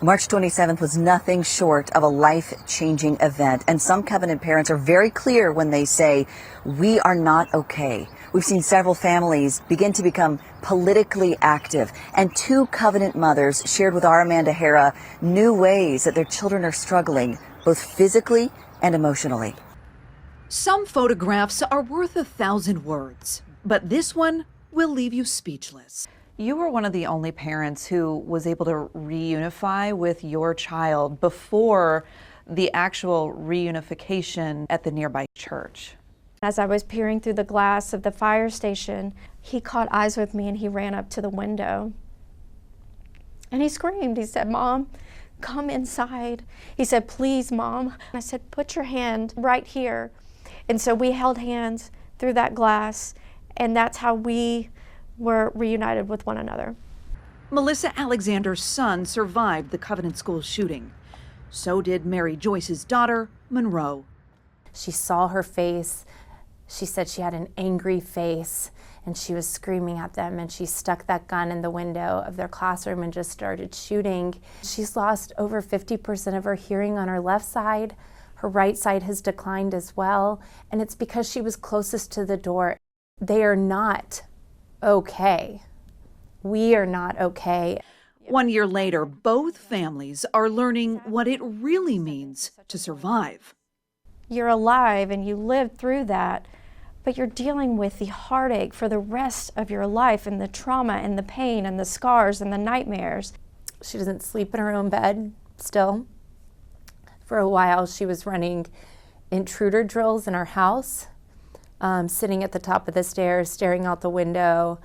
March 27th was nothing short of a life-changing event, and some Covenant parents are very clear when they say, we are not okay. We've seen several families begin to become politically active, and two Covenant mothers shared with our Amanda Hara new ways that their children are struggling, both physically and emotionally. Some photographs are worth 1,000 words, but this one will leave you speechless. You were one of the only parents who was able to reunify with your child before the actual reunification at the nearby church. As I was peering through the glass of the fire station, he caught eyes with me and he ran up to the window. And he screamed. He said, "Mom, come inside." He said, "Please, Mom." I said, "Put your hand right here." And so we held hands through that glass, and that's how we were reunited with one another. Melissa Alexander's son survived the Covenant School shooting. So did Mary Joyce's daughter, Monroe. She saw her face. She said she had an angry face, and she was screaming at them, and she stuck that gun in the window of their classroom and just started shooting. She's lost over 50% of her hearing on her left side. Her right side has declined as well, and it's because she was closest to the door. They are not okay. We are not okay. 1 year later, both families are learning what it really means to survive. You're alive and you lived through that, but you're dealing with the heartache for the rest of your life and the trauma and the pain and the scars and the nightmares. She doesn't sleep in her own bed still. For a while, she was running intruder drills in our house, sitting at the top of the stairs, staring out the window,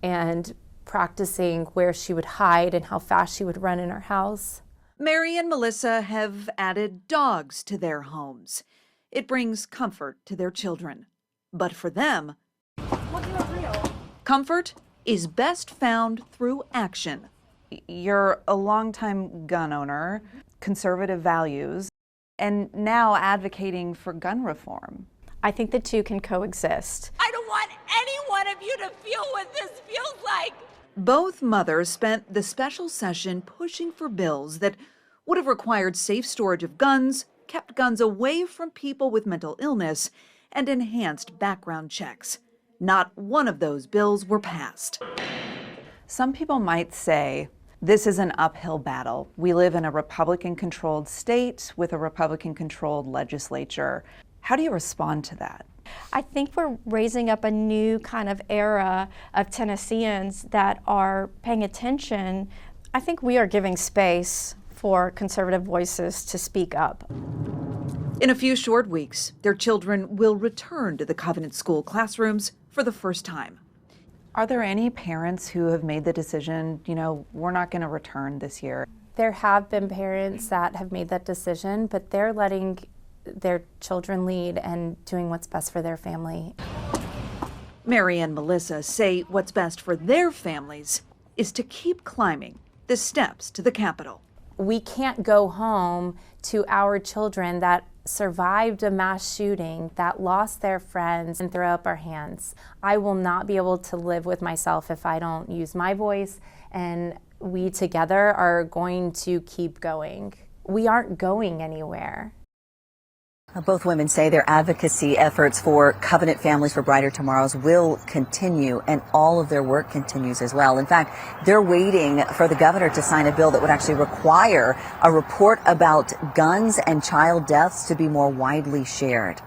and practicing where she would hide and how fast she would run in our house. Mary and Melissa have added dogs to their homes. It brings comfort to their children. But for them, comfort is best found through action. You're a longtime gun owner, conservative values, and now advocating for gun reform. I think the two can coexist. I don't want any one of you to feel what this feels like. Both mothers spent the special session pushing for bills that would have required safe storage of guns, kept guns away from people with mental illness, and enhanced background checks. Not one of those bills were passed. Some people might say this is an uphill battle. We live in a Republican-controlled state with a Republican-controlled legislature. How do you respond to that? I think we're raising up a new kind of era of Tennesseans that are paying attention. I think we are giving space for conservative voices to speak up. In a few short weeks, their children will return to the Covenant School classrooms for the first time. Are there any parents who have made the decision, we're not going to return this year? There have been parents that have made that decision, but they're letting their children lead and doing what's best for their family. Mary and Melissa say what's best for their families is to keep climbing the steps to the Capitol. We can't go home to our children that survived a mass shooting, that lost their friends, and throw up our hands. I will not be able to live with myself if I don't use my voice, and we together are going to keep going. We aren't going anywhere. Both women say their advocacy efforts for Covenant Families for Brighter Tomorrows will continue, and all of their work continues as well. In fact, they're waiting for the governor to sign a bill that would actually require a report about guns and child deaths to be more widely shared.